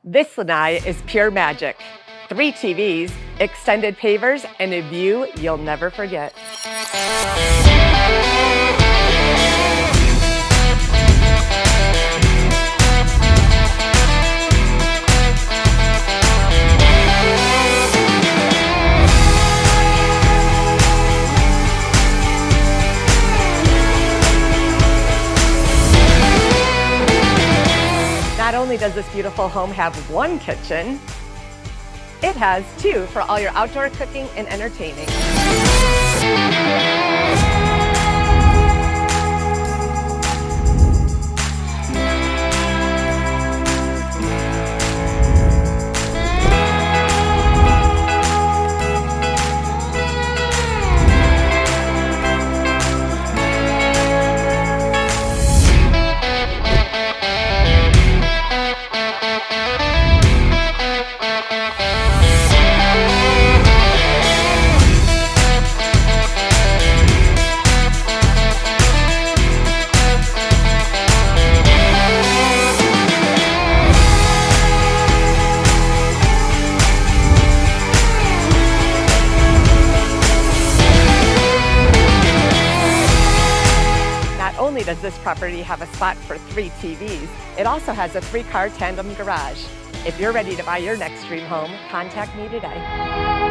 This lanai is pure magic. 3 TVs, extended pavers, and a view you'll never forget. Not only does this beautiful home have 1 kitchen, it has 2 for all your outdoor cooking and entertaining. Not only does this property have a spot for 3 TVs, it also has a 3-car tandem garage. If you're ready to buy your next dream home, contact me today.